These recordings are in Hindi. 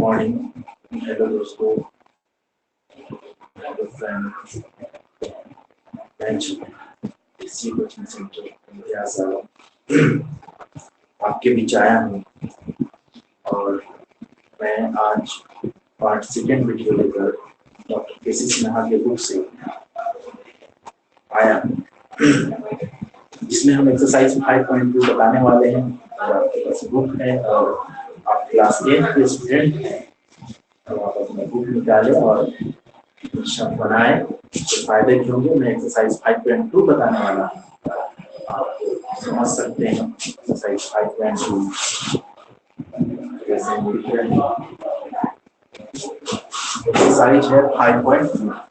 मॉर्निंग, हेलो दोस्तों, हेलो फ्रेंड्स, इसी कोचिंग सेंटर इम्तियाज आपके बीच आया हूँ और मैं आज पार्ट सेकेंड वीडियो लेकर डॉक्टर केसी सिन्हा के बुक से आया हूँ, जिसमें हम एक्सरसाइज 5.2 बताने वाले हैं। आपके पास बुक है और आप क्लास 10 के स्टूडेंट हैं तो आप अपना बुक निकालें और शब्द बनाए तो फायदे की होंगे। मैं एक्सरसाइज 5.2 बताने वाला हूँ, आप समझ सकते हैं एक्सरसाइज 5.2 जैसे एक्सरसाइज है 5.2।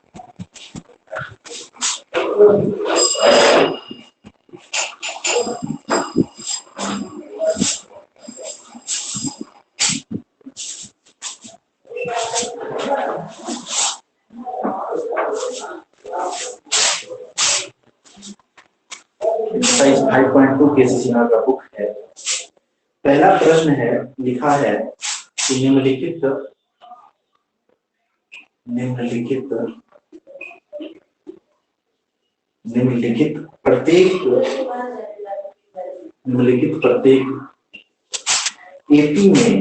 एक्सरसाइज 5.2 केसी सिन्हा का बुक है। पहला प्रश्न है, लिखा है कि निम्नलिखित प्रत्येक एपी में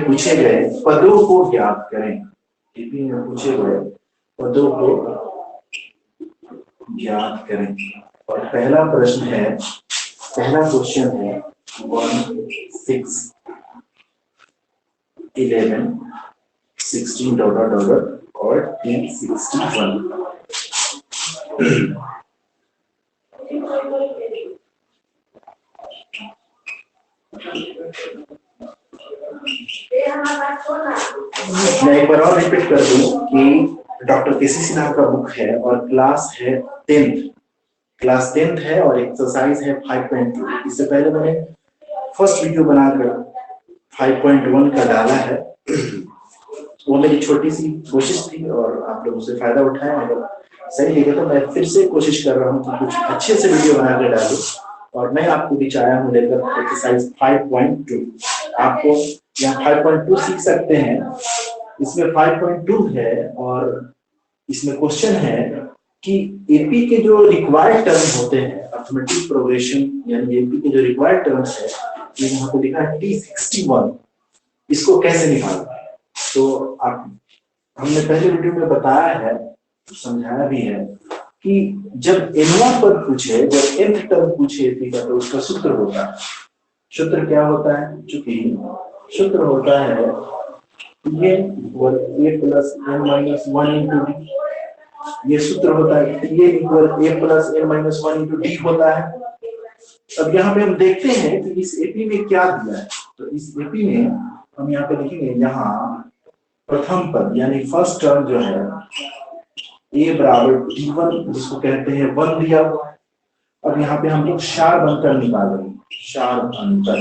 पूछे गए पदों को ज्ञात करें। एपी में पूछे गए पदों को ज्ञात करें। और पहला क्वेश्चन है 1, 6, 11, 16 ... और 61। मैं एक बार और रिपीट कर दूं कि डॉक्टर केसी सिन्हा का बुक है और क्लास है 10th है और एक्सरसाइज है 5.2। इससे पहले मैंने फर्स्ट वीडियो बनाकर 5.1 का डाला है, वो मेरी छोटी सी कोशिश थी और आप लोग उससे फायदा उठाएं। अगर सही लगे तो मैं फिर से कोशिश कर रहा हूँ कि कुछ अच्छे से वीडियो बनाकर डालूं और मैं आपको बीच आया हूँ लेकर एक्सरसाइज 5.2। आपको यहाँ 5.2 सीख सकते हैं। इसमें 5.2 है और इसमें क्वेश्चन है कि एपी के जो रिक्वायर्ड टर्म होते हैं, अर्थमेटिक प्रोग्रेशन यानी एपी के जो रिक्वायर्ड टर्म्स है, ये यहाँ पे लिखा है T61, इसको कैसे निकालना है। तो हमने पहले वीडियो में बताया है, समझाया भी है कि जब n1 पद पूछे, जब nth टर्म पूछे एपी का, तो उसका सूत्र होता है। सूत्र क्या होता है? चूंकि सूत्र होता है ये a plus n minus 1 into D. ये सूत्र होता है ये equal a plus n minus 1 into D होता है। अब यहाँ पे हम देखते हैं कि इस एपी में क्या दिया है। तो इस एपी में हम यहाँ पे लिखेंगे, यहाँ प्रथम पद यानी फर्स्ट टर्म जो है a बराबर t1, जिसको कहते हैं 1 दिया हुआ है। अब यहाँ पे हम लोग शार अंतर निकालेंगे। शार अंतर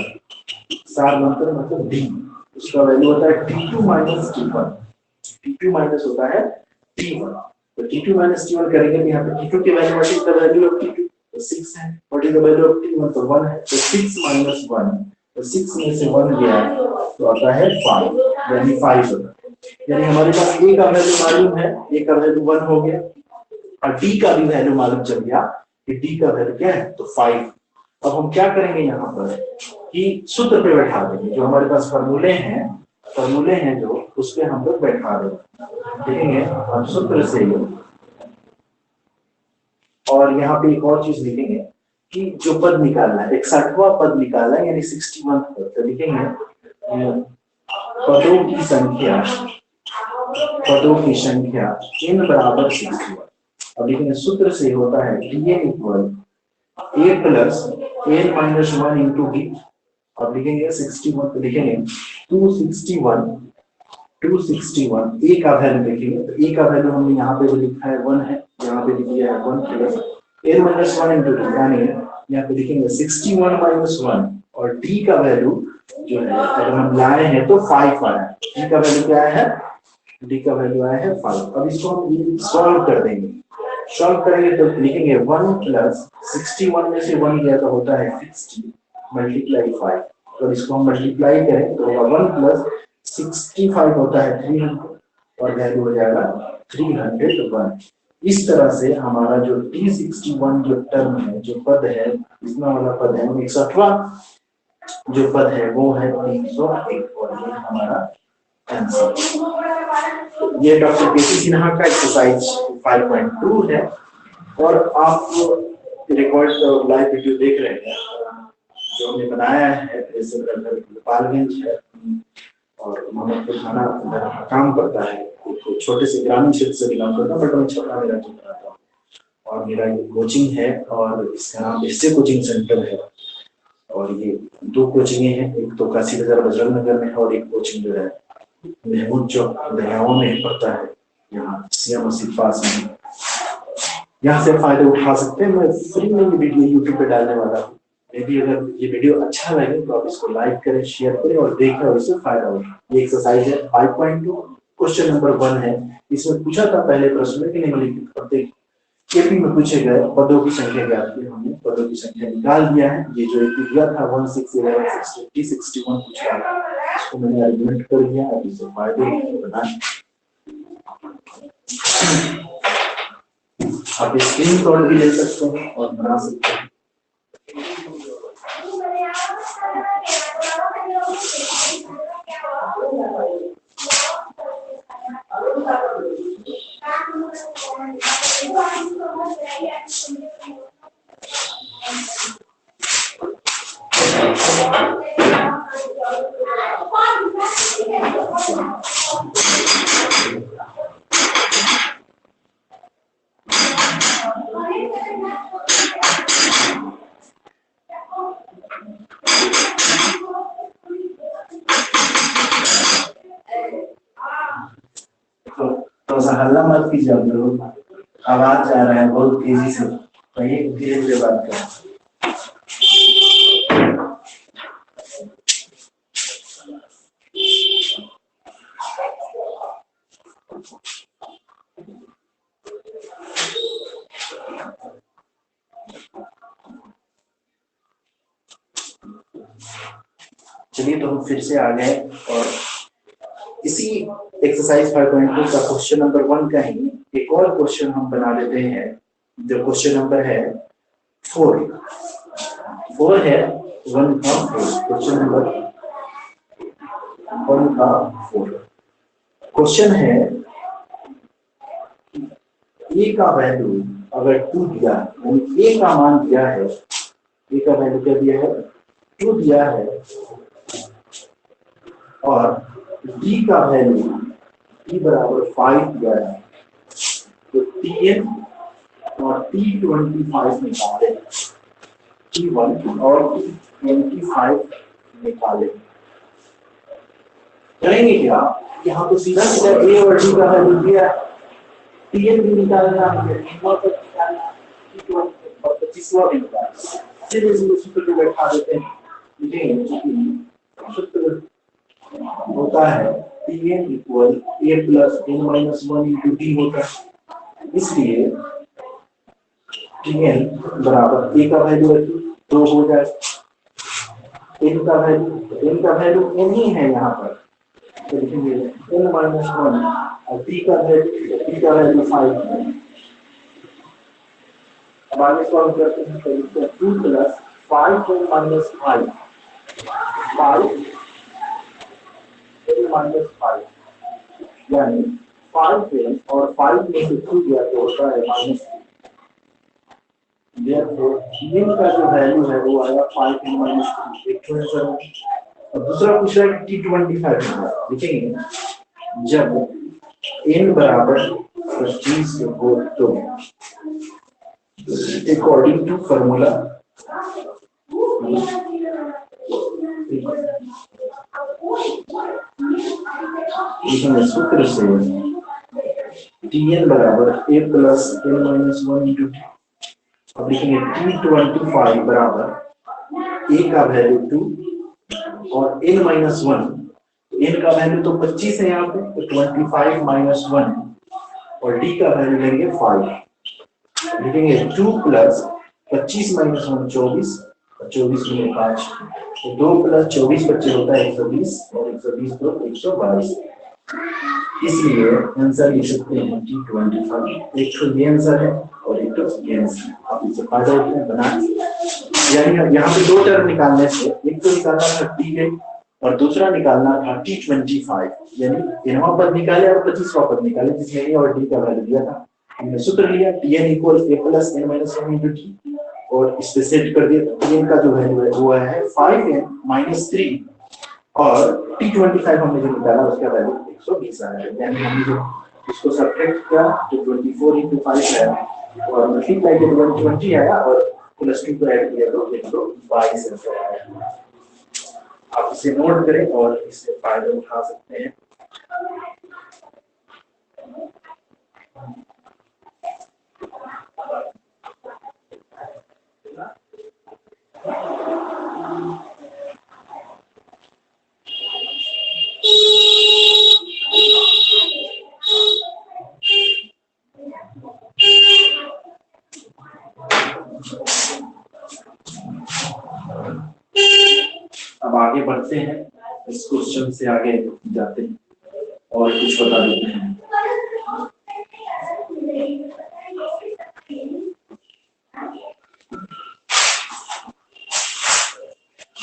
मतलब d, उसका वैल्यू होता है t2 minus t1। t2 minus होता है t1, तो t2 माइनस t1 करेंगे तो यहाँ पे t2 की value, what is the value of t2? तो 6 है। What is the value of t1? तो 1 है। तो 6 माइनस 1, तो 6 में से 1 गया तो आता है 5, यानी 5 होता है। यानी हमारे पास a का वैल्यू मालूम है, a का वैल्यू 1 हो गया और d का भी वैल्यू मालूम चल गया कि d का वैल्यू क्या है, तो 5। अब हम क्या करेंगे यहाँ पर कि सूत्र पे बैठा देंगे। जो हमारे पास फॉर्मूले हैं जो, उस पे हम लोग बैठा देंगे। देखेंगे हम सूत्र से। और यहाँ पे एक और चीज लिखेंगे कि जो पद निकालना है, 61वां पद निकालना है, यानी 61 पद। तो लिखेंगे पदों की संख्या n बराबर 61। अब लिखेंगे सूत्र से होता है dn equal a plus n minus 1 into D. अब लिखेंगे 61, तो लिखेंगे 261 a का वैल्यू लिखेंगे। तो a का वैल्यू हमने यहाँ पे जो लिखा है 1 है, यहाँ पे लिख दिया है 1 plus n minus 1 into D, यानी यहाँ पे लिखेंगे 61 माइनस 1 और d का वैल्यू जो है अगर हम लाए हैं तो 5 आया। d का वैल्यू क्या है? d का वैल्यू आया है 5। अब इसको हम सॉल्व कर देंगे। सॉल्व करेंगे तो लिखेंगे 1 प्लस 61 में से 1 गया तो होता है 60 मल्टीप्लाई 5, तो इसको हम मल्टीप्लाई करें तो होगा 1 प्लस 65 होता है 300 और वैल्यू हो जाएगा 301। इस तरह से हमारा जो T61 जो टर्म है, जो पद है, इतना वाला पद है, 168 जो पद है वो है 301 और ये हमारा आंसर। ये डॉक्टर केसी सिन्हा का एक्सरसाइज 5.2 है और आप रिकॉर्ड लाइव वीडियो देख रहे हैं जो हमने बनाया है, गोपालगंज है और मोहम्मदपुर थाना काम करता है, तो छोटे से ग्रामीण क्षेत्र से बिलोंग करता हूँ, बट मैं छपरा में रहता हूँ और मेरा ये कोचिंग है और इसका नाम इससे कोचिंग सेंटर है और ये 2 कोचिंग हैं, एक तो काशी बाजार बजरंग नगर में है और एक कोचिंग जो है महमूद चौक दरियाओं में पड़ता है, यहाँ सिया मस्जिद पास में। यहाँ से फायदे उठा सकते हैं। मैं फ्री में ये वीडियो यूट्यूब पे डालने वाला हूँ, मे भी अगर ये वीडियो अच्छा लगे तो आप इसको लाइक करें, शेयर करें और देखें और इससे फायदा हो। ये एक्सरसाइज है 5.2, क्वेश्चन नंबर 1 है। इसमें पूछा था पहले प्रश्न में कि निम्नलिखित पद केपी में पूछे गए पदों की संख्या ज्ञात की, हमने पदों की संख्या निकाल दिया है। ये जो एक दिया था 16 11 60 61 पूछ रहा था, इसको मैंने आर्गुमेंट कर दिया, अब इसे फायदे बनाए। आप स्क्रीनशॉट भी ले सकते हैं और बना सकते हैं। हल्ला मत कीजिए, आवाज आ रहा है बहुत तेजी से, तो ये धीरे धीरे बात करें। चलिए तो हम फिर से आ गए और इसी एक्सरसाइज 5.2 का क्वेश्चन नंबर 1 का ही एक और क्वेश्चन हम बना लेते हैं, जो क्वेश्चन नंबर है 4 है 1 का 4, क्वेश्चन नंबर 1 का 4। क्वेश्चन है ए का वैल्यू अगर 2 दिया, यानी ए का मान दिया है, ए का वैल्यू क्या दिया है 2 दिया है और डी का वैल्यू डी बराबर 5 दिया है, तो Tn और T25 निकाले, T1 और T25 निकाले। करेंगे क्या, यहाँ तो सीधा सीधा ए और डी का वैल्यू दिया है, Tn भी निकालना है, T1 और 25वां भी निकालना है। चलिए इसको सूत्र पे बैठा देते हैं, सूत्र होता है Tn equal a plus n minus 1 into D होता है, इसलिए Tn बराबर a का वैल्यू 2 हो जाए, n का वैल्यू n ही है यहाँ पर, तो लिखेंगे n माइनस 1 और d का वैल्यू 5 है। अब आगे सॉल्व करते हैं, तो लिखते हैं 2 प्लस 5n माइनस 5 माइनस 5 यानी 5 और 5 में से 2 गया तो होता है माइनस 2। Tn का जो वैल्यू है वो आया 5 माइनस 2, एक आंसर है। और दूसरा पूछ रहा है T25 लिखेंगे जब n बराबर 25 हो तो अकॉर्डिंग टू फॉर्मूला सूत्र से Tn बराबर a plus n minus 1 into T, अब लिखेंगे T25 बराबर a का वैल्यू 2 और n माइनस 1, n का वैल्यू तो 25 है यहाँ पे, तो 25 माइनस 1 और d का वैल्यू लेंगे 5, लिखेंगे 2 प्लस 25 माइनस 1 24, 24 में 5, तो 2 प्लस 24 25 होता है 120 और 120 तो 122। इसलिए आंसर लिख सकते हैं T25। एक तो ये आंसर है और एक तो ये आंसर। आप इसे फायदा उठाते हैं बना, यानी यहाँ पे दो टर्म निकालने से एक तो निकालना था T8 और दूसरा निकालना था T25, यानी यहाँ पर निकाले और 25वां पद निकाले जिसमें ए और डी का वैल्यू दिया था। हमने सूत्र लिया Tn equal a plus n minus 1 into T और इस पे सेट कर दिया। Tn का जो वैल्यू है वो है 5n माइनस 3 और T25 हमने जो निकाला उसका वैल्यू 120 आया है। यानी हमने जो इसको सब्ट्रैक्ट किया तो 24 into 5 आया और मल्टीप्लाई किया तो 120 आया और प्लस 2 को ऐड किया तो 122 आया। आप इसे नोट करें और इससे फायदा उठा सकते हैं। अब आगे बढ़ते हैं, इस क्वेश्चन से आगे जाते हैं और कुछ बता देते हैं।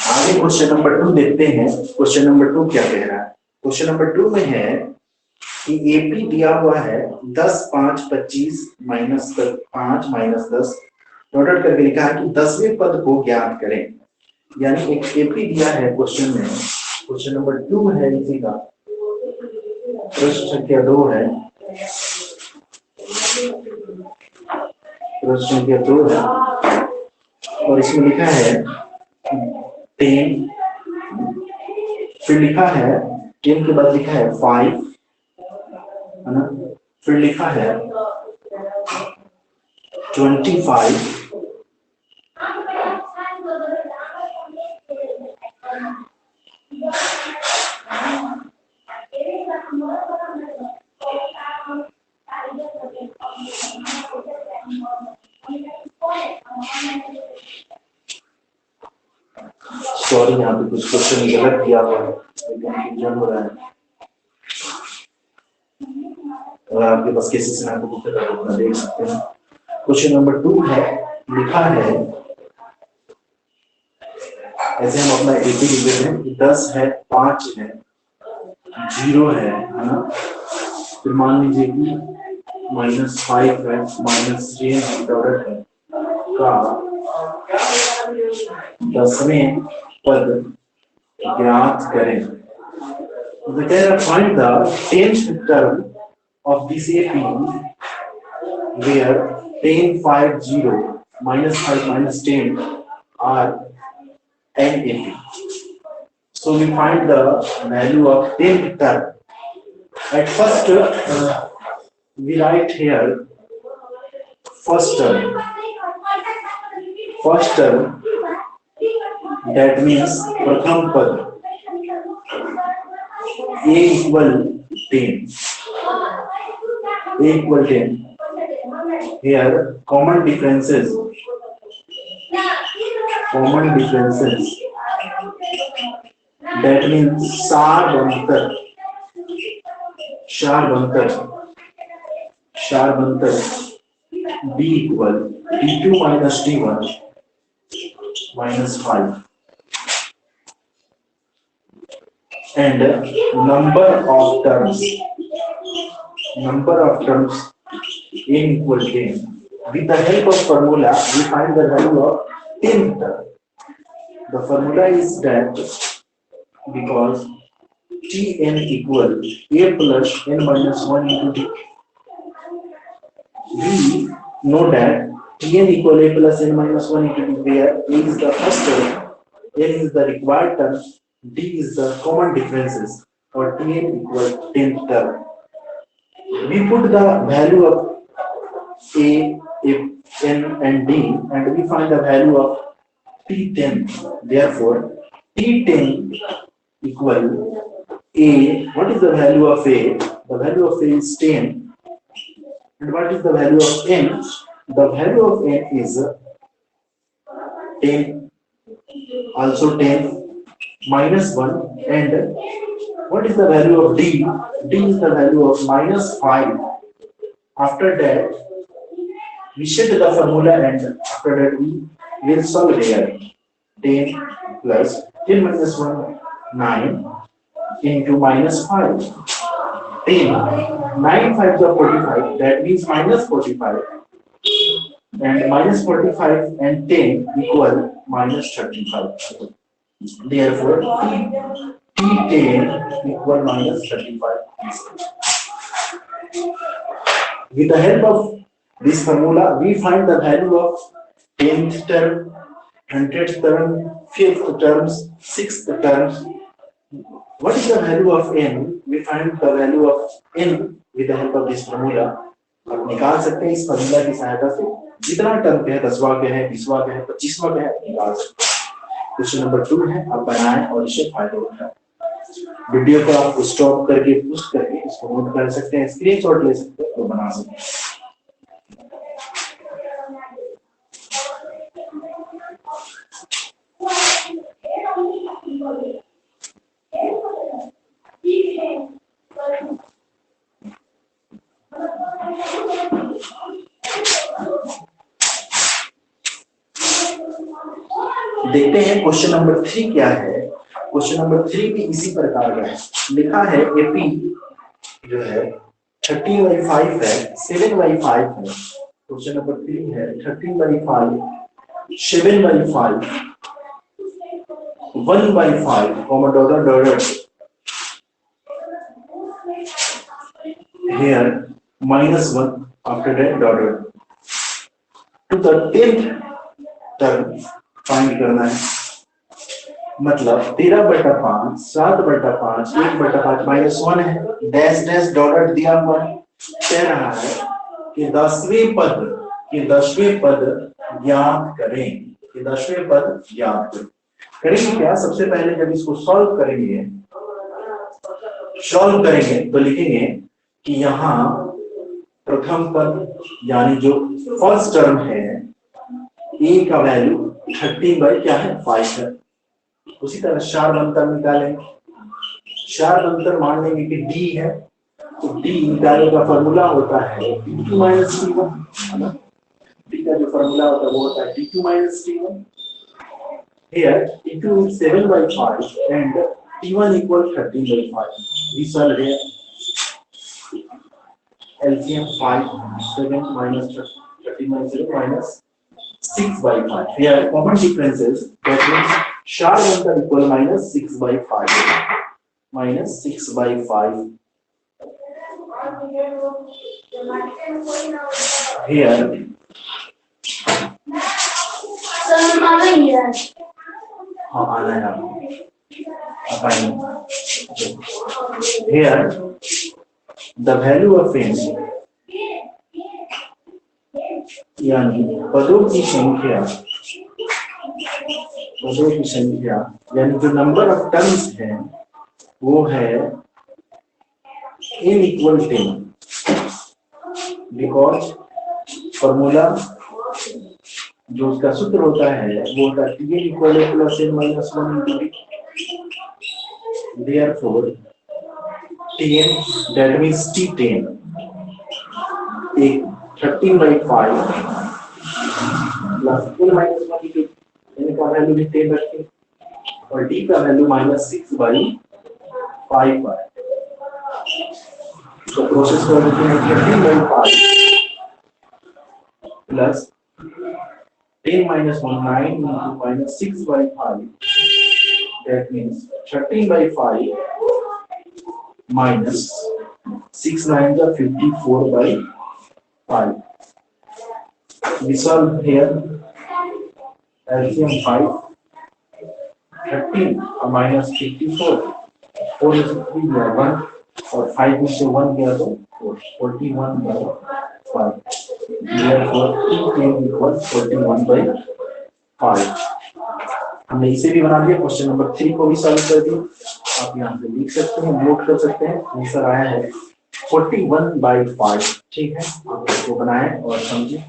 आगे क्वेश्चन नंबर 2 देखते हैं। क्वेश्चन नंबर 2 क्या कह रहा है? क्वेश्चन नंबर 2 में है कि एपी दिया हुआ है 10 5 25 माइनस 5 माइनस 10 नोट करके लिखा है कि 10वें पद को ज्ञात करें। यानी एक एपी दिया है क्वेश्चन में, क्वेश्चन नंबर 2 है इसी का, प्रश्न संख्या 2 है, प्रश्न संख्या 2 है और इसमें लिखा है 10, फिर लिखा है 10 के बाद लिखा है 5 है ना, फिर लिखा है 25 सॉरी यहाँ पे कुछ क्वेश्चन गलत दिया हुआ है, कंफ्यूजन हो रहा है। अगर आपके पास किसी से आपको कुछ अपना देख सकते हैं। क्वेश्चन नंबर 2 है, लिखा है ऐसे हम अपना एपी लिख देते हैं कि 10 है 5 है 0 है ना, फिर मान लीजिए कि -5 है -3 प्रोडक्ट है का 10वें पद ज्ञात करें। Find the 10th term of this AP where 10 5 0 -5 -10 are NAP. So we find the value of 10th term. At first we write here first term. First term, that means प्रथम पद A equal 10. A equal 10. Here common differences. Common differences. That means सार बनकर B equal D2 minus D1 minus 5. And number of terms n equal 10. With the help of formula, we find the value of 10th term. The formula is that because Tn equal a plus n minus 1 into d. We know that Tn equal a plus n minus 1 into d, where a is the first term, n is the required term, d is the common differences, or Tn equal 10th term. We put the value of a, n and d and we find the value of T10. Therefore, T10 equal a. What is the value of a? The value of a is 10. And what is the value of n? the value of n is 10, also 10, minus 1, and what is the value of d? D is the value of minus 5. After that, we shift the formula and after that we will solve here. 10 plus 10 minus 1, 9 into minus 5. 10, 9 5s are 45, that means minus 45. And minus 45 and 10 equal minus 35. Therefore, T10 equal minus 35. With the help of this formula, we find the value of 10th term, 100th term, 5th terms, 6th terms. What is the value of n? We find the value of n with the help of this formula. आप निकाल सकते हैं इस फॉर्मूला की सहायता से जितना टर्म है 10वां क्या है 20वां क्या है 25वां क्या है निकाल सकते हैं। क्वेश्चन नंबर 2 है, आप बनाएं और इससे फायदा उठाएं। वीडियो को आप स्टॉप करके पुश करके इसको नोट कर सकते हैं, स्क्रीनशॉट ले सकते हैं और बना सकते हैं। देखते हैं क्वेश्चन नंबर 3 क्या है। क्वेश्चन नंबर 3 भी इसी प्रकार का है। लिखा है एपी जो है 30/5 है, 7/5 है। क्वेश्चन नंबर 3 है 30/5, 7/5, 1/5, dollar here -1 after that dollar to the 10th term find करना है। मतलब 13/5, 7/5, 1/5 -1 है, डैश डैश डॉलर दिया हुआ है। कह रहा है कि 10वें पद ज्ञात करें, कि 10वें पद ज्ञात करें। करेंगे क्या? सबसे पहले जब इसको सॉल्व करेंगे तो लिखेंगे कि यहाँ प्रथम पद यानी जो फर्स्ट टर्म है ए का वैल्यू 30/5 है। उसी तरह शार्प अंतर निकालेंगे। शार्प अंतर मान लेंगे कि डी है, तो डी निकालने का फॉर्मूला होता है d2 - t1, है ना। डी का जो फॉर्मूला होता है वो होता है d2 - t1। Here t2 is 7/5 and t1 equals 13/5. We solve here. LCM 5, 7 minus 13/0 -6/5. Here common differences, that means sharp answer equal -6/5. -6/5. Here हाँ आना है आपको। Here the value of n यानी पदों की संख्या यानी जो नंबर ऑफ टर्म्स है वो है n = 10, बिकॉज फॉर्मूला जो उसका सूत्र होता है वो होता है n = +n-1 × therefore 10 that means t10 एक 13/5 प्लस n-1 × n का वैल्यू भी 10 रखें और d का वैल्यू -6/5 है। तो प्रोसेस कर देते हैं 13/5 plus 10 - 1 9 × -6/5, that means 13/5 minus 6 9s are 54/5. We solve here LCM 5, 13 -54, 4 is 3 गया 1 और 5 में से 1 गया तो 41/5. Therefore t10 equals 41/5. हमने इसे भी बना दिया। क्वेश्चन नंबर 3 को भी सॉल्व कर दिया। आप यहाँ पे लिख सकते हैं, नोट कर सकते हैं। आंसर आया है 41/5। ठीक है, आप इसको बनाएं और समझें।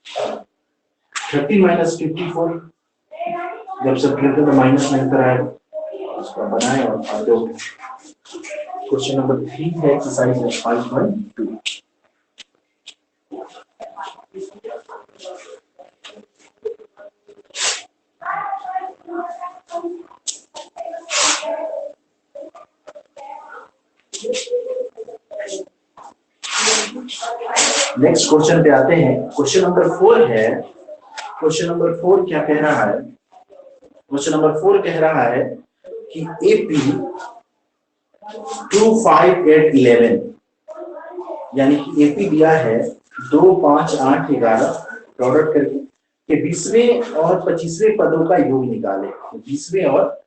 30 माइनस 54 जब सब करते तो माइनस में अंतर आएगा, उसका बनाए और फायदे। क्वेश्चन नंबर 3 है एक्सरसाइज 5.2। नेक्स्ट क्वेश्चन पे आते हैं। क्वेश्चन नंबर 4 है। क्वेश्चन नंबर 4 क्या कह रहा है? क्वेश्चन नंबर 4 कह रहा है कि एपी 2, 5, 8, 11 यानी कि एपी दिया है 2, 5, 8, 11 प्रोडक्ट करके कि 20वें और 25वें पदों का योग निकाले। 20वें और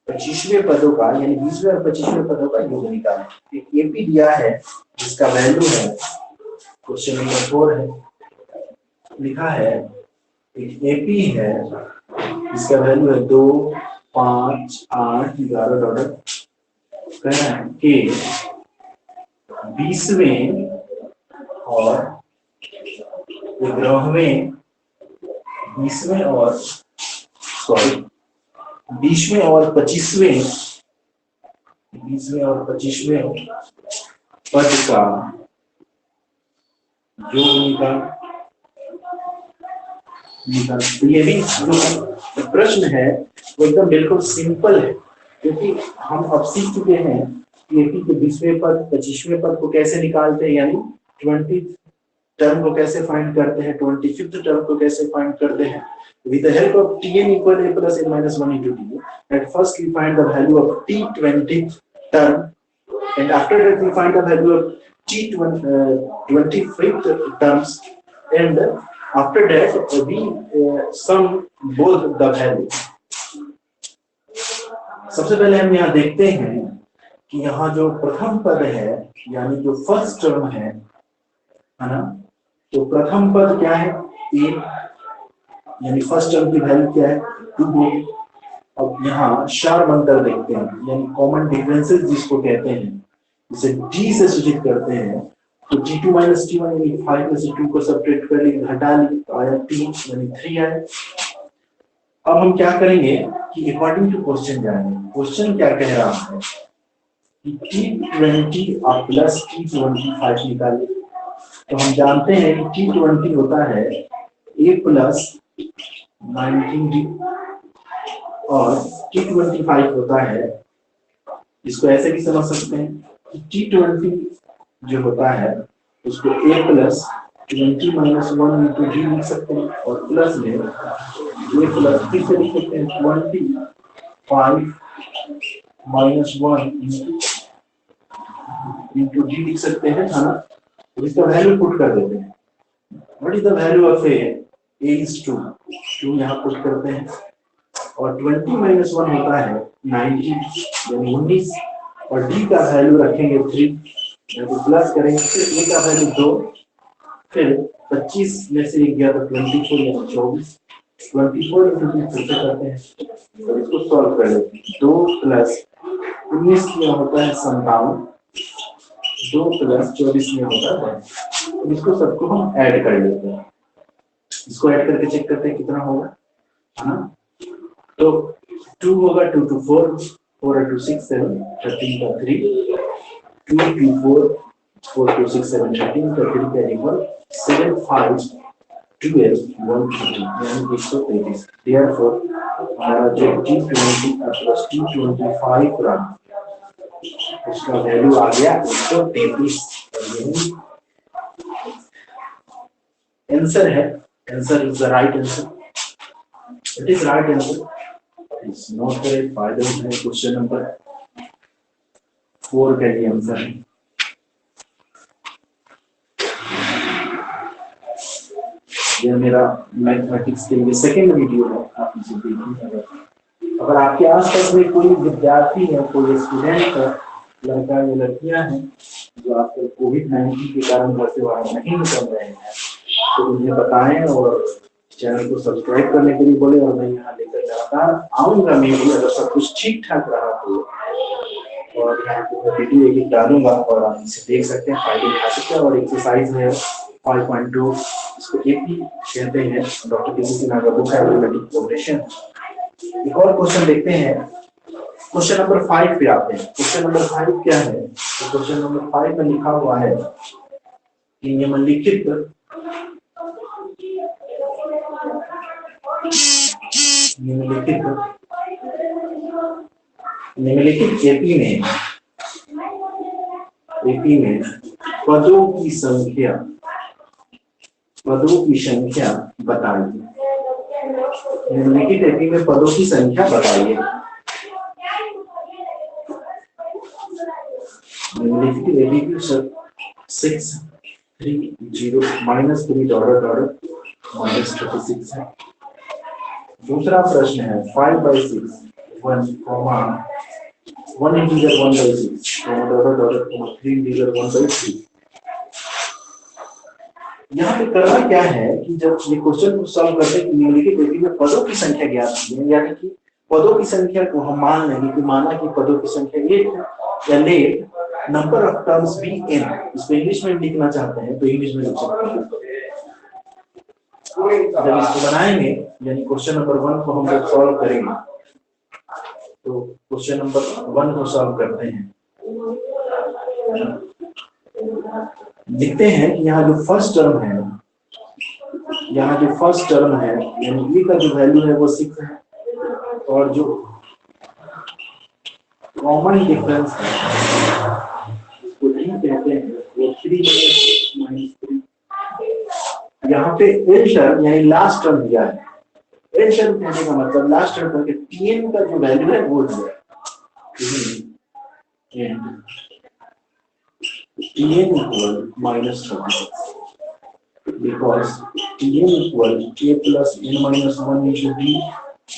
25वें पदों का यानी 20वें और 25वें पदों का योग निकाले। एक एपी दिया है जिसका वैल्यू है, क्वेश्चन नंबर 4 है, लिखा है एक एपी है इसका वैल्यू है 2, 5, 8, 11 डॉलर। कहना है कि 20वें और 11वें 20वें और 25वें 20वें और 25वें पद का योग निकाल। तो ये भी जो प्रश्न है वो एकदम बिल्कुल सिंपल है, क्योंकि हम अब सीख चुके हैं कि एपी के 20वें पद 25वें पद को कैसे निकालते हैं, यानी 20th टर्म को कैसे फाइंड करते हैं, 25th टर्म को कैसे फाइंड करते हैं। With the help of Tn equal a plus n minus 1 into d, at first we find the value of t20th term, and after that we find the value of t25th terms, and after that we sum both the value. सबसे पहले हम यहाँ देखते हैं कि यहाँ जो प्रथम पद है यानी जो फर्स्ट टर्म है ना, तो प्रथम पद क्या है? a, यानी फर्स्ट टर्म की वैल्यू क्या है? 2। अब यहाँ शार्प अंतर देखते हैं, यानी कॉमन डिफरेंसेस जिसको कहते हैं, इसे d से सूचित करते हैं। तो t2 माइनस t1 यानी 5 में से 2 को सब्ट्रैक्ट कर ली, घटा ली, तो आया 3 यानी 3 आया। अब हम क्या करेंगे कि अकॉर्डिंग टू क्वेश्चन जाएंगे। क्वेश्चन क्या कह रहा है कि t20 और प्लस t25 निकालिए। तो हम जानते हैं कि t20 होता है a प्लस 19d और t25 होता है, इसको ऐसे भी समझ सकते हैं कि t20 जो होता है उसको a plus 20 minus 1 into d लिख सकते हैं, और प्लस में a प्लस फिर से लिख सकते हैं 25 माइनस 1 इंटू d लिख सकते हैं, है ना। इसका वैल्यू पुट कर देते हैं। What is the value of a? a is 2 यहाँ पुट करते हैं, और 20 माइनस 1 होता है 90 यानी 19, और d का वैल्यू रखेंगे 3, तो प्लस करेंगे, फिर a का वैल्यू 2, फिर 25 में से 1 गया तो 24 यानी 24, 24 इंटू 2 फिर से करते हैं, तो इसको सॉल्व कर लेते हैं। 2 प्लस 19 में होता है 57, 2 प्लस 24 में होता है 1। इसको सबको हम ऐड कर लेते हैं, इसको ऐड करके चेक करते हैं कितना होगा, है ना। तो 2 होगा 2 to 4, 4 to 6 7, 13 का 3, 2 to 4, 4 to 6 7 13 का 3 का इक्वल 7 5 12 1 2 यानी 133। Therefore हमारा जो t20 प्लस t25 रहा उसका वैल्यू आ गया 133। आंसर है, answer is the right answer, it is right answer, it's not correct. फायदे है क्वेश्चन नंबर 4 का ये आंसर है। ये मेरा मैथमेटिक्स के लिए सेकंड वीडियो है, आप इसे देखिए। अगर आपके आसपास में कोई विद्यार्थी है, कोई स्टूडेंट है, लड़का या लड़कियां हैं जो आपको कोविड-19 के कारण घर से बाहर नहीं निकल रहे हैं, तो उन्हें बताएं और चैनल को सब्सक्राइब करने के लिए बोले, और मैं यहाँ लेकर लगातार आऊंगा। मैं भी अगर सब कुछ ठीक ठाक रहा तो, और यहाँ पे वीडियो एडिट डालूंगा और आप इसे देख सकते हैं, फायदे उठा सकते हैं। और एक्सरसाइज है 5.2 इसको एपी कहते हैं। डॉक्टर केसी सिन्हा का बुक है अरिथमेटिक प्रोग्रेशन। एक और क्वेश्चन देखते हैं, क्वेश्चन नंबर 5 पे आते हैं। क्वेश्चन नंबर 5 क्या है? तो क्वेश्चन नंबर 5 में लिखा हुआ है कि निम्नलिखित एपी में पदों की संख्या बताइए। निम्नलिखित एपी में पदों की संख्या बताइए। निम्नलिखित एपी की 6 3 0 -3 -36 है। दूसरा प्रश्न है 5/6 1 1 इंटीजर 1/6 3 इंटीजर 1/3। यहाँ पे करना क्या है कि जब ये क्वेश्चन को सॉल्व करते हैं कि निम्नलिखित एपी में पदों की संख्या ज्ञात कीजिए, यानी कि पदों की संख्या को हम मान लेंगे कि माना कि पदों की संख्या 8 है, या let number of terms be n। इसको इंग्लिश में लिखना चाहते हैं तो इंग्लिश में लिख सकते हैं। जब इसको बनाएंगे यानी क्वेश्चन नंबर 1 को हम लोग सॉल्व करेंगे, तो क्वेश्चन नंबर 1 को सॉल्व करते हैं। लिखते हैं कि यहाँ जो फर्स्ट टर्म है, यानी ए का जो वैल्यू है वो 6 है, और जो कॉमन डिफरेंस है उसको डी कहते हैं, वो 3 -3। यहाँ पे एल टर्म यानी लास्ट टर्म दिया है। एल टर्म कहने का मतलब लास्ट टर्म करके टीएन का जो वैल्यू है वो दिया है। TN equal -36 because TN equal a + n - 1 * d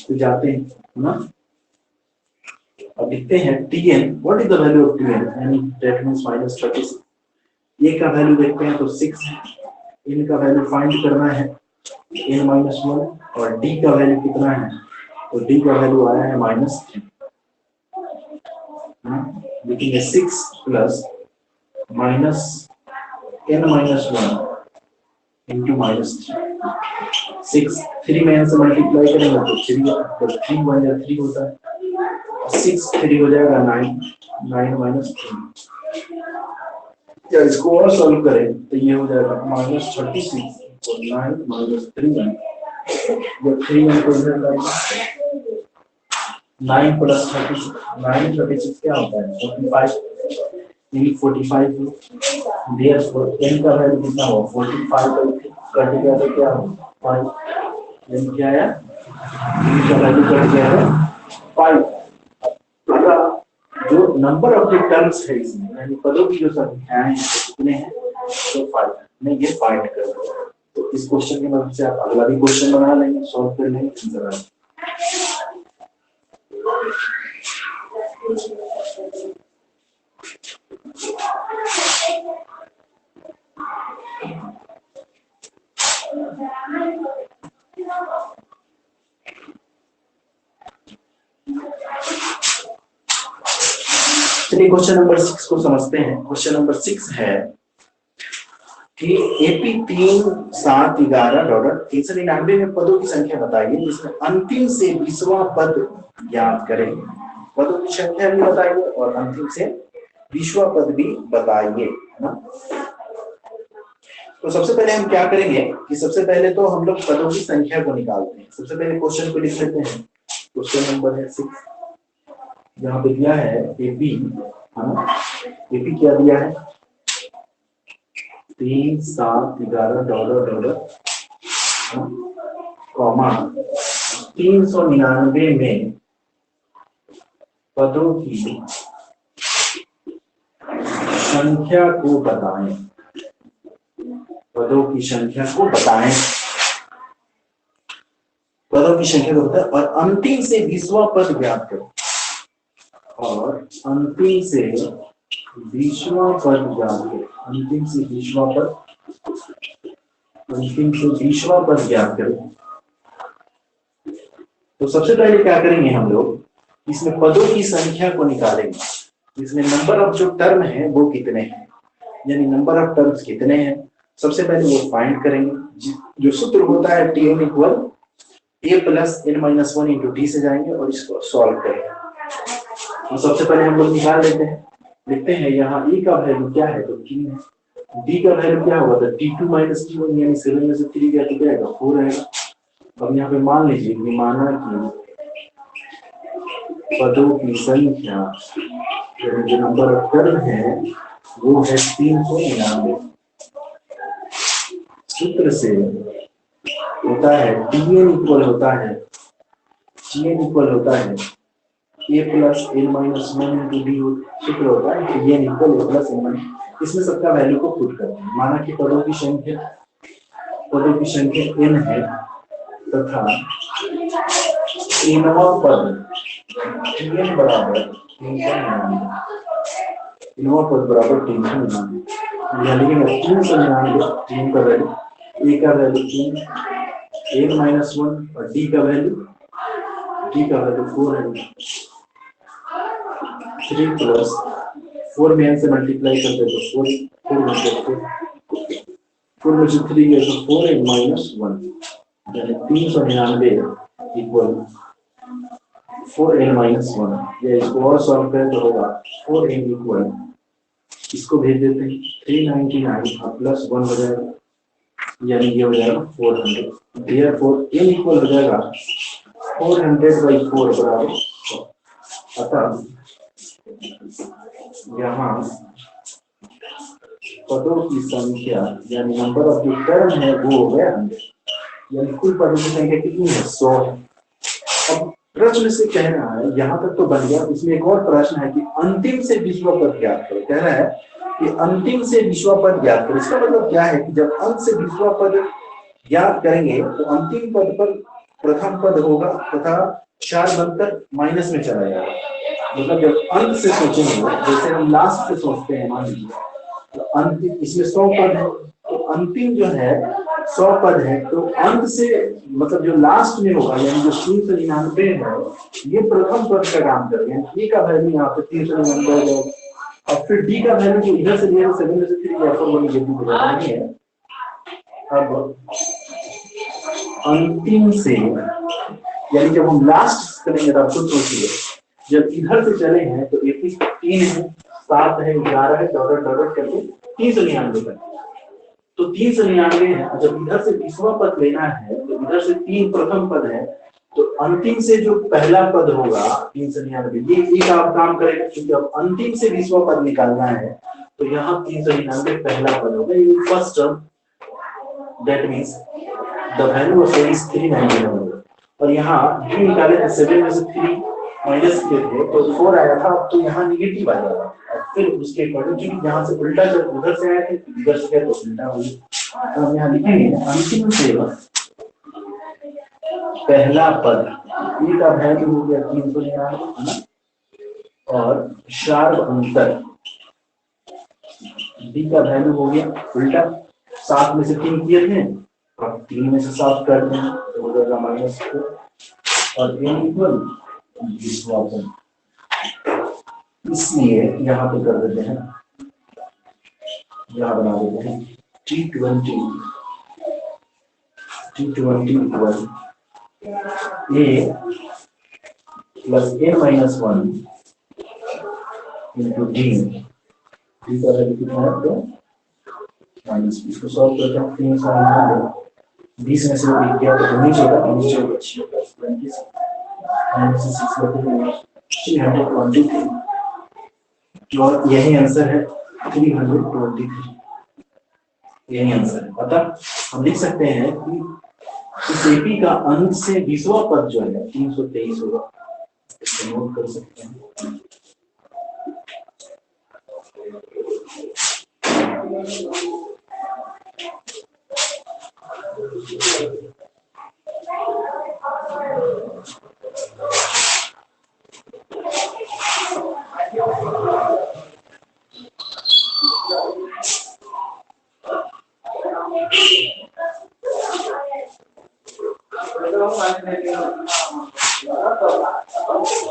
तो जाते हैं ना। अब लिखते हैं tn, what is the value of tn, यानी दैट मींस -36। a का वैल्यू देखते हैं तो 6 है, n का वैल्यू फाइंड करना है n - 1, और d का वैल्यू कितना है, तो d का वैल्यू आया है -3। लिखेंगे 6 + -n - 1 into -3। 6 3 में n से मल्टीप्लाई करेंगे तो 3 तो 3 1 या 3 होता है, 6 3 हो जाएगा 9 9 - 3। या इसको और सॉल्व करें तो ये हो जाएगा -36 और 9 - 3। जब 3 को इधर लाएंगे 9 + 36 9 36 क्या होता है 45 45। therefore n का वैल्यू कितना होगा 45 कट गया तो क्या होगा 5। n क्या आया, n का वैल्यू कट गया है 5। अगर जो नंबर ऑफ द टर्म्स है इसमें यानी पदों की जो संख्याएं हैं कितने हैं, तो 5 में ये फाइंड कर। तो इस क्वेश्चन की मदद से आप अगला भी क्वेश्चन बना लेंगे, सॉल्व कर लेंगे। चलिए क्वेश्चन नंबर 6 को समझते हैं। क्वेश्चन नंबर 6 है कि एपी 3 7 11 399 में पदों की संख्या बताइए जिसमें अंतिम से 20वां पद ज्ञात करें। पदों की संख्या भी बताइए और अंतिम से 20वां पद भी बताइए, है ना। तो सबसे पहले हम क्या करेंगे कि सबसे पहले तो हम लोग पदों की संख्या को निकालते हैं। सबसे पहले क्वेश्चन को लिख लेते हैं। क्वेश्चन नंबर है 6, यहाँ पे दिया है एपी, है ना। एपी क्या दिया है 3 7 11 कॉमा 399 में पदों की संख्या को बताएं। पदों की संख्या को बताएं, पदों की संख्या को बताएं और अंतिम से 20वां पद ज्ञात करो। और अंतिम से 20वां पद ज्ञात करो। अंतिम से 20वां पद ज्ञात करो। तो सबसे पहले क्या करेंगे हम लोग, इसमें पदों की संख्या को निकालेंगे। इसमें नंबर ऑफ जो टर्म है वो कितने हैं, यानी नंबर ऑफ टर्म्स कितने हैं सबसे पहले वो फाइंड करेंगे, जो सूत्र होता है Tn equal a plus n minus one into D से जाएंगे और इसको सॉल्व करेंगे। तो सबसे पहले हम लोग निकाल लेते हैं, लिखते हैं यहाँ e का वैल्यू क्या है तो 3 है, d का वैल्यू क्या होगा तो t2 माइनस t1 यानी 7 में से 3 गया तो क्या आएगा 4 आएगा। अब यहाँ पे मान लीजिए कि माना कि पदों की संख्या जो नंबर ऑफ टर्म है वो है 399। सूत्र से होता है Tn इक्वल होता है a plus n minus one into D, सूत्र होता है Tn equal a plus n minus, इसमें सबका वैल्यू को पुट करते हैं। माना कि पदों की संख्या n है तथा nवां पद Tn बराबर 399, नवा पद बराबर 399, यानी कि 399 3 का वैल्यू, a का वैल्यू 3, n माइनस वन और d का वैल्यू 4 है। 3 प्लस 4 में n से मल्टीप्लाई करते तो 4 में से 3 है तो 4n माइनस 1 यानी 399 इक्वल 4n माइनस 1। या इसको और सॉल्व करें तो होगा 4n इक्वल, इसको भेज देते हैं 399 और प्लस 1 हो जाएगा यानी ये हो जाएगा 400। देयरफॉर n इक्वल हो जाएगा 400/4 बराबर 100। अतः यहाँ पदों की संख्या यानी नंबर ऑफ जो टर्म है वो हो गया 100, यानी कुल पदों की संख्या कितनी है 100 है। अब प्रश्न से कह रहा है, यहाँ तक तो बन गया, इसमें एक और प्रश्न है कि अंतिम से 20वां पद ज्ञात करो। कह रहा है कि अंतिम से 20वां पद ज्ञात करो। इसका मतलब क्या है कि जब अंत से 20वां पद ज्ञात करेंगे तो अंतिम पद पर प्रथम पद होगा तथा 4 बनकर माइनस में चला जाएगा। मतलब जब अंत से सोचेंगे, जैसे हम लास्ट से सोचते हैं, मान लीजिए तो अंतिम, इसमें 100 पद है तो अंतिम जो है 100 पद है, तो अंत से मतलब जो लास्ट में होगा यानी जो 399 है ये प्रथम पद का काम करेंगे। ए का वैल्यू यहाँ पे 399 हो जाएगा और फिर डी का वैल्यू जो इधर से लिया 7 में से 3 4 1 गेटिंग हो जाता है। अब अंतिम से यानी जब हम लास्ट करेंगे तो आपको सोचिए, जब इधर से चले हैं तो 3 है, 7 है, 11 है, डॉट करके 399 तक, तो 399 है। जब इधर से 20वां पद लेना है तो इधर से 3 प्रथम पद है, तो अंतिम से जो पहला पद होगा 399 ये एक आप काम करेगा, क्योंकि अब अंतिम से 20वां पद निकालना है तो यहाँ 399 पहला पद होगा, ये first term, that means the value of a is 399। और यहाँ डी निकाले थे 7 में से 3 माइनस किए थे तो 4 आया था, तो यहाँ निगेटिव आ जाएगा। फिर उसके अकॉर्डिंग क्योंकि यहाँ से उल्टा जब उधर से आए थे इधर से गए तो उल्टा हो गया। तो हम यहाँ लिखेंगे अंतिम से पहला पद ए का वैल्यू हो गया 399 है ना, और शार्प अंतर डी का वैल्यू हो गया उल्टा, 7 में से 3 किए थे अब 3 में से 7 कर दें तो हो जाएगा -4 और n इक्वल 20 इसलिए यहाँ पे कर देते हैं, यहाँ बना देते हैं T20 equal a plus n minus 1 into D का वैल्यू कितना है तो माइनस, इसको सॉल्व करते हैं 20 में से 1 गया तो नीचे होगा, नीचे होगा 6 323 और यही आंसर है 323, यही आंसर है। अतः हम लिख सकते हैं कि इस एपी का अंत से 20वां पद जो है 323 होगा, इसको नोट कर सकते हैं।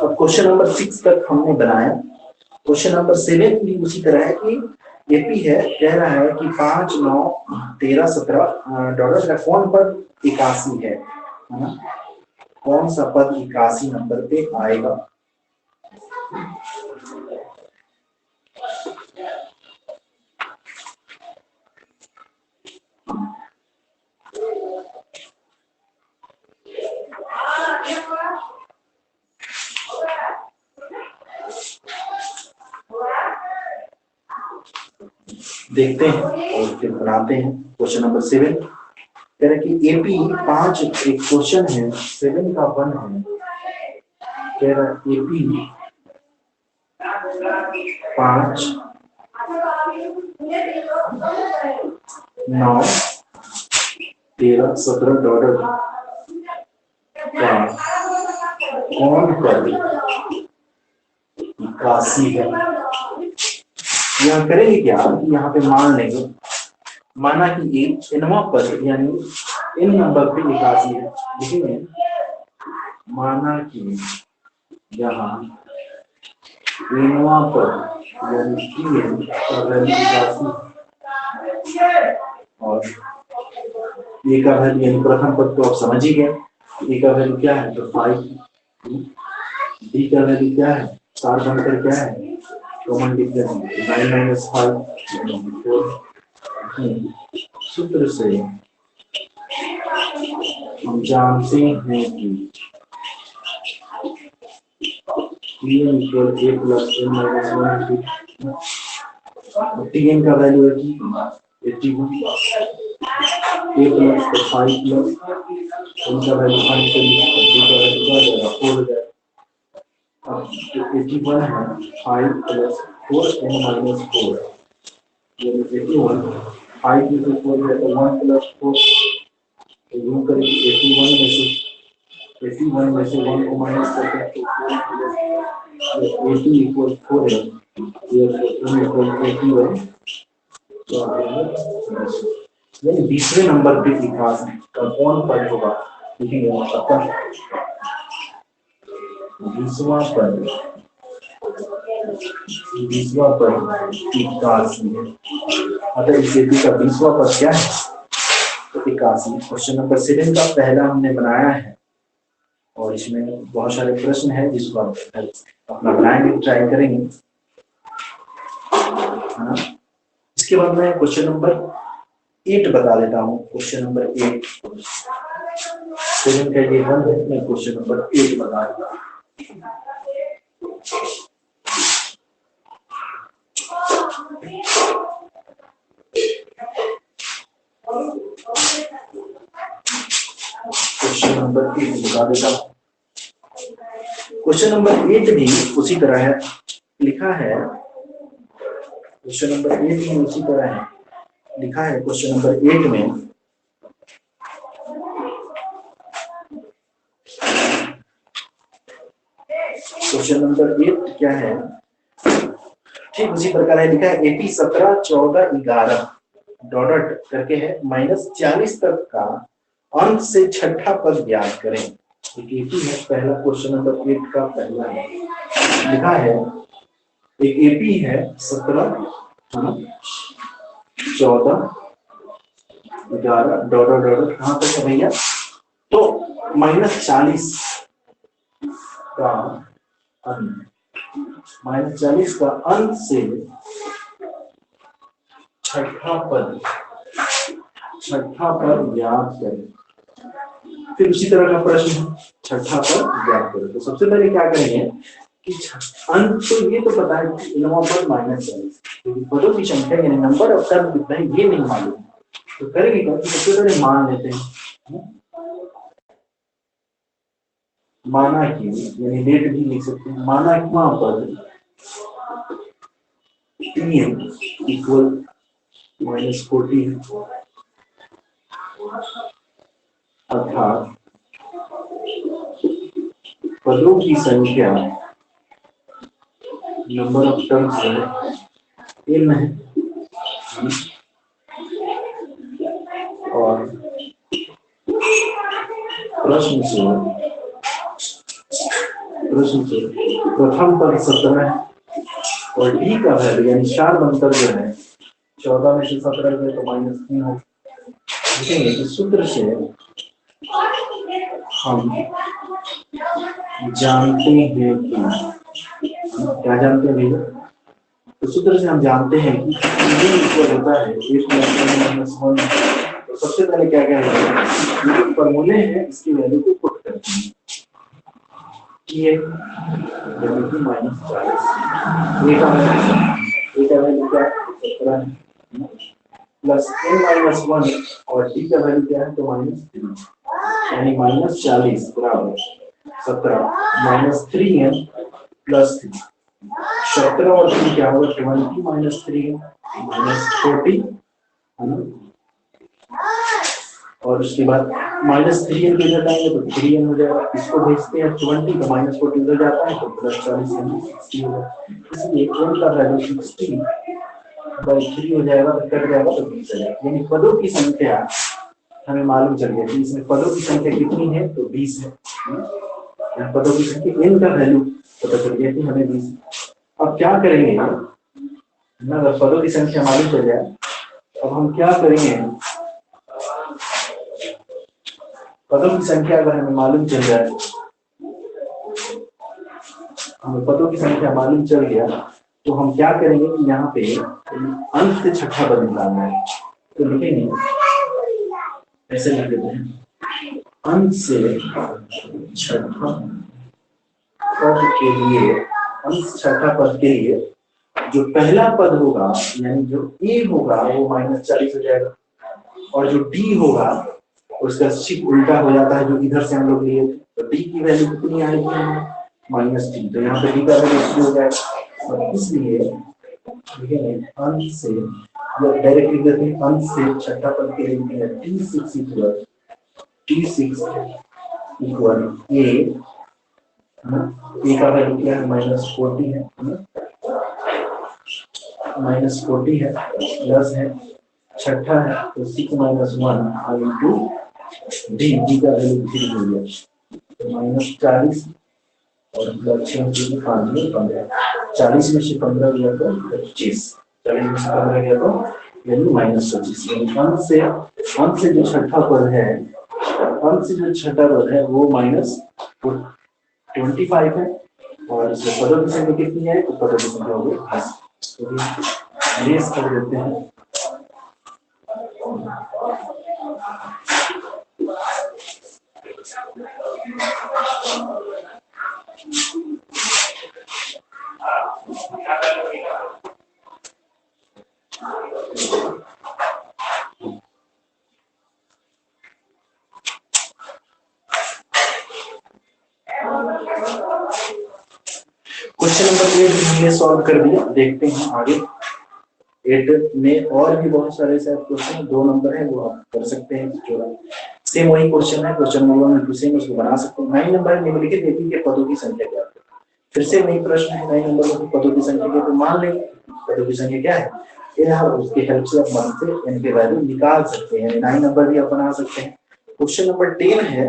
अब क्वेश्चन नंबर 6 तक हमने बनाया। क्वेश्चन नंबर 7 भी उसी तरह है कि एपी है, कह रहा है कि 5, 9, 13, 17 डॉलर का कौन पद 81 है ना? कौन सा पद 81 नंबर पे आएगा? देखते हैं और फिर बनाते हैं। क्वेश्चन नंबर 7 कह रहे कि एपी 5 एक क्वेश्चन है, 7 का 1 है। कह रहा एपी 5, 9, 13, 17 डॉलर का कौन पद 81 है? यहाँ करेंगे क्या कि यहाँ पे मान लेंगे, माना कि एक इनवा पद यानी इन नंबर पे 81 है, लिखेंगे माना कि यहाँ इनवा पद यानी कि का वैल्यू 81 और ए का वैल्यू यानी प्रथम पद तो आप समझ ही गए, ए का वैल्यू क्या है तो 5, डी का वैल्यू क्या है, 4 बनकर क्या है कॉमन डिफरेंस 9 - 5 सूत्र से हम जानते हैं कि Tn equal a plus n minus 1 Tn का वैल्यू है 81, a plus 5 plus n का वैल्यू 5 से d का वैल्यू क्या जाएगा 4 हो जाएगा। अब 81 है 5 plus 4 n minus 4 यानी 81, 5 into 4 है तो 1 plus 4 तो यूं करेंगे 81 में से 1 को माइनस करते हैं तो 80 इक्वल 4 है, ये 1 इक्वल 81 तो यानी 20वें नंबर पे इतिहास का कौन पद होगा, लिखेंगे आपका 20वां पद 81 है। अतः इस एपी का 20वां पद क्या है तो 81। क्वेश्चन नंबर 7 का पहला हमने बनाया है और इसमें बहुत सारे प्रश्न हैं जिसको आप अपना बनाएंगे, ट्राई करेंगे, है ना। इसके बाद मैं क्वेश्चन नंबर 8 बता देता हूँ। क्वेश्चन नंबर 8 7 का ये 1 है, मैं क्वेश्चन नंबर 8 बता देता हूँ। क्वेश्चन नंबर 8 बता देता हूँ। क्वेश्चन नंबर 8 भी उसी तरह है, लिखा है क्वेश्चन नंबर 8 में उसी तरह है, लिखा है क्वेश्चन नंबर 8 में क्वेश्चन नंबर 8 क्या है, ठीक उसी प्रकार है, लिखा है एपी 17, 14, 11 डॉट करके है -40 तक का अंक से छठा पद ज्ञात करें। एपी है पहला, क्वेश्चन नंबर 8 का पहला है, लिखा है एक एपी है 17, 14, 11 डॉट डॉट कहां तक है भैया तो -40 का अंक, -40 का अंक से छठा पद ज्ञात करें। फिर उसी तरह का प्रश्न छठा पद ज्ञात करें। तो सबसे पहले क्या करेंगे कि अंक तो ये तो पता है इनवा पद -40, पदों की संख्या यानी नंबर ऑफ टर्म कितना है ये नहीं मालूम, तो करेंगे क्या कि सबसे पहले मान लेते हैं, माना कि यानी डेट भी लिख सकते हैं, माना कि वहां पर Tn इक्वल -14 अर्थात पदों की संख्या नंबर ऑफ टर्म्स है n है और प्रश्न से प्रथम पद 17 है और डी का वैल्यू यानी 4 बनकर जो है 14 में से 17 गए तो -3 हो। देखेंगे कि सूत्र से हम जानते हैं कि क्या जानते हैं भैया, तो सूत्र से हम जानते हैं कि इक्वल होता है 1 - 1। तो सबसे पहले क्या क्या है, जो फॉर्मूले हैं इसकी वैल्यू को पुट करते हैं। ये वैल्यू की -40, ए का वैल्यू क्या है 17 प्लस n-1 और डी का वैल्यू क्या है तो -3, यानी -40 बराबर 17 -3n प्लस 3। 17 और 3 क्या होगा 20 - 3 -40 है ना, और उसके बाद -3n के इधर आएंगे तो 3n हो जाएगा, इसको भेजते हैं 20 तो -40 उधर जाता है तो +40 यानी 60 होगा। इसलिए n का वैल्यू 60/3 हो जाएगा तो कट जाएगा तो 20 हो जाएगा। यानी पदों की संख्या हमें मालूम चल गया कि इसमें पदों की संख्या कितनी है तो 20 है। पदों की संख्या n का वैल्यू पता चल गया कि हमें 20। अब क्या करेंगे ना, अगर पदों की संख्या मालूम चल जाए, अब हम क्या करेंगे, पदों की संख्या अगर हमें मालूम चल जाए, हमें पदों की संख्या मालूम चल गया तो हम क्या करेंगे कि यहाँ पे अंत से छठा पद निकालना है। तो लिखेंगे ऐसे लिख देते हैं, अंत से छठा पद के लिए, अंत से छठा पद के लिए जो पहला पद होगा यानी जो ए होगा वो -40 हो जाएगा, और जो डी होगा उसका ठीक उल्टा हो जाता है जो इधर से हम लोग लिए थे। तो डी की वैल्यू कितनी आएगी -3, तो यहाँ पे डी का वैल्यू 3 हो जाएगा। और इसलिए अंत से डायरेक्ट लिख देते हैं, अंत से छठा पद के लिए T6 इक्वल ए का वैल्यू क्या है -40 है -40 है, प्लस है छठा है तो 6 - 1 इंटू डी का वैल्यू 3 हो गया तो -40 और प्लस 15 40 में से 15 गया तो 25, 40 में से 15 गया तो वैल्यू -25। अंत से जो छठा पद है, अंत से जो छठा पद है वो -25 है, और इसमें पदों की संख्या कितनी है तो पदों की संख्या होगी 80। तो रेस कर देते हैं, क्वेश्चन नंबर 8 हमने सॉल्व कर दिया। देखते हैं आगे 8 में और भी बहुत सारे क्वेश्चन 2 नंबर है वो आप कर सकते हैं, जो सेम वही क्वेश्चन है, क्वेश्चन नंबर 1 सेम उसको बना सकते हैं। 9 नंबर निम्नलिखित व्यक्ति के पदों की संख्या क्या है, फिर से वही प्रश्न है। 9 नंबर में पदों की संख्या क्या, तो मान लेंगे पदों की संख्या क्या है, यह उसके हेल्प से आप मन से n के वैल्यू निकाल सकते हैं, 9 नंबर भी आप बना सकते हैं। क्वेश्चन नंबर 10 है,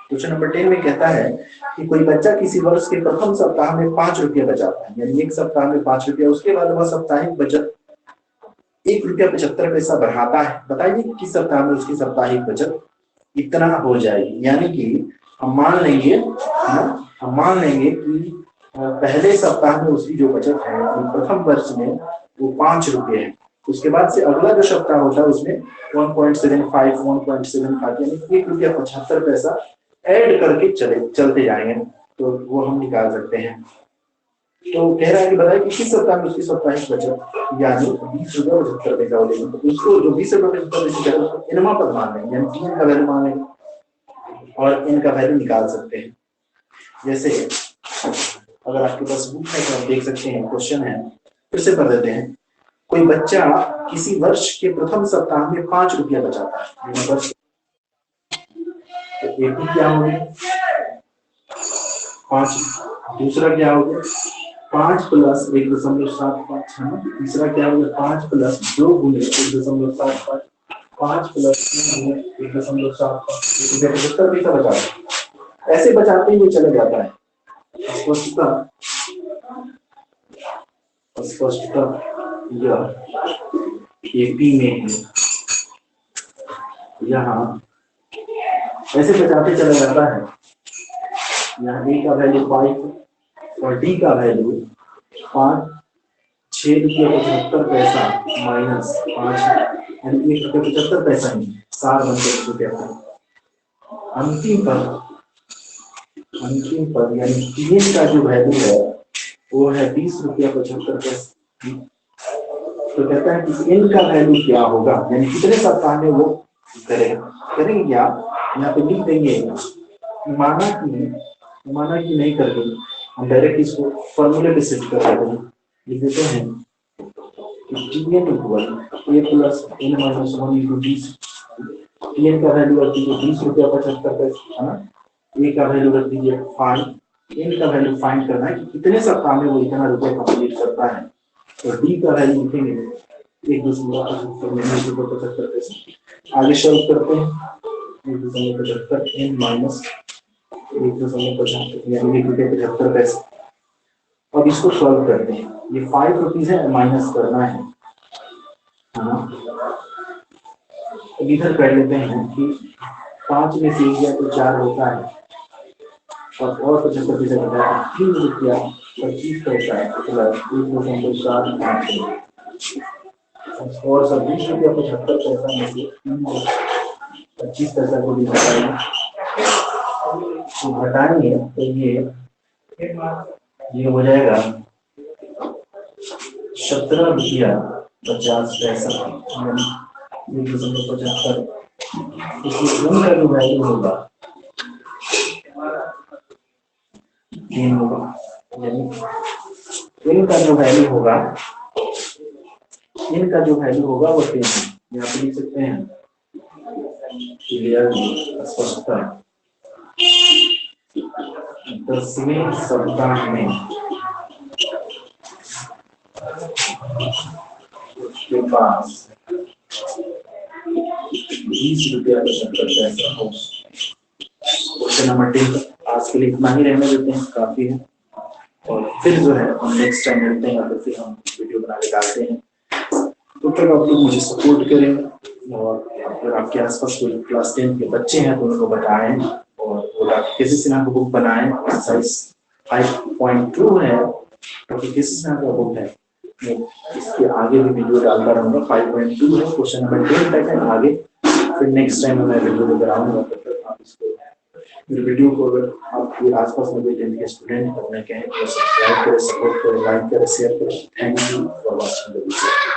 क्वेश्चन नंबर 10 में कहता है कि कोई बच्चा किसी वर्ष के प्रथम सप्ताह में 5 रुपया बचाता है, यानी एक सप्ताह में 5 रुपया, उसके बाद वह साप्ताहिक बचत 1 रुपया 75 पैसा बढ़ाता है। बताइए किस सप्ताह में उसकी साप्ताहिक बचत इतना हो जाएगी। यानी कि हम मान लेंगे कि पहले सप्ताह में उसकी जो बचत है प्रथम वर्ष में वो 5 रुपये है, उसके बाद से अगला जो सप्ताह होता है उसमें 1.75 यानी 1 रुपया 75 पैसा ऐड करके चलते जाएंगे, तो वो हम निकाल सकते हैं। तो कह रहा है कि बताइए कि किस सप्ताह में उसकी साप्ताहिक बचत यानी 20 रुपया 75 पैसा हो जाएगी। तो उसको जो 20 रुपया 75 पैसा उसको इनमा पद मान लेंगे, यानी टी का वैल्यू मान लेंगे और इनका वैल्यू निकाल सकते हैं। जैसे अगर आपके पास बुक है तो आप देख सकते हैं, क्वेश्चन है फिर से पढ़ देते हैं। कोई बच्चा किसी वर्ष के प्रथम सप्ताह में 5 रुपया बचाता है, तो एपी क्या हो गया 5, दूसरा क्या हो गया 5 प्लस 1.75 है ना, तीसरा क्या हो गया 5 प्लस 2 गुने 1.75, 5 प्लस 3 गुने 1.75, 75 पैसा बचा। ऐसे बचाते हुए चले जाता है। स्पष्टता ये पी में है, यहाँ ऐसे बचाते चला जाता है। यहाँ ए का वैल्यू 5 और डी का वैल्यू 5, 6.75 माइनस 5, यानी 1.75 नहीं, 7 बनते रुपया पर। अंतिम पर यानी पीएन का जो वैल्यू है वो है 20.75। तो कहता है कि एन का वैल्यू क्या होगा, यानी कितने सप्ताह में वो करेंगे क्या, यहाँ पे लिख देंगे। माना कि नहीं करके हम डायरेक्ट इसको फॉर्मूले पे सेट कर देते हैं। लिख देते हैं t n equal a plus n minus 1 into 20। T n का वैल्यू रख दीजिए 20.75 है ना, ए का वैल्यू रख दीजिए 5, एन का वैल्यू फाइंड करना है कि कितने सप्ताह में वो इतना रुपया कंप्लीट करता है। तो डी का वैल्यू लिखेंगे 1.75 आगे सॉल्व करते हैं। 1.75 एन माइनस 1.75 यानी 1.75। अब इसको सॉल्व करते हैं। ये 5 रुपीज है, माइनस करना है ना। अब इधर कर लेते हैं कि 5 में से 1 गया तो 4 होता है और 75 पैसे घटा 3 रुपया 25 पैसा प्लस 1.75 और सब 20.75 में से 25 पैसा को भी घटाएंगे। तो घटाएंगे तो ये हो जाएगा 17.50 यानी 1.75। इसलिए उनका जो वैल्यू होगा 3 होगा, यानी इनका जो वैल्यू होगा वो 3 है। यहाँ पे लिख सकते हैं क्लियर स्पष्टता 10वें सप्ताह में उसके पास 20.75 हो। क्वेश्चन नंबर 10 आज के लिए इतना ही रहने देते हैं, काफी है। और फिर जो है हम नेक्स्ट टाइम मिलते हैं, तो फिर हम वीडियो बना के डालते हैं। तो तक आप लोग मुझे सपोर्ट करें और अगर आपके आसपास कोई क्लास 10 के बच्चे हैं तो उनको बताएं और वो केसी सिन्हा का बुक बनाएं। एक्सरसाइज 5.2 है, तो केसी सिन्हा का बुक है, इसके आगे भी वीडियो डालता रहूंगा। 5.2 है, क्वेश्चन नंबर 10 तक है आगे। फिर नेक्स्ट टाइम मैं वीडियो लेकर आऊंगा। तब तक आप इसको वीडियो को अगर आपके आसपास में कोई 10 के स्टूडेंट अपने कहें तो सब्सक्राइब करें, सपोर्ट करें, लाइक करें, शेयर करें। Thank you for watching the video.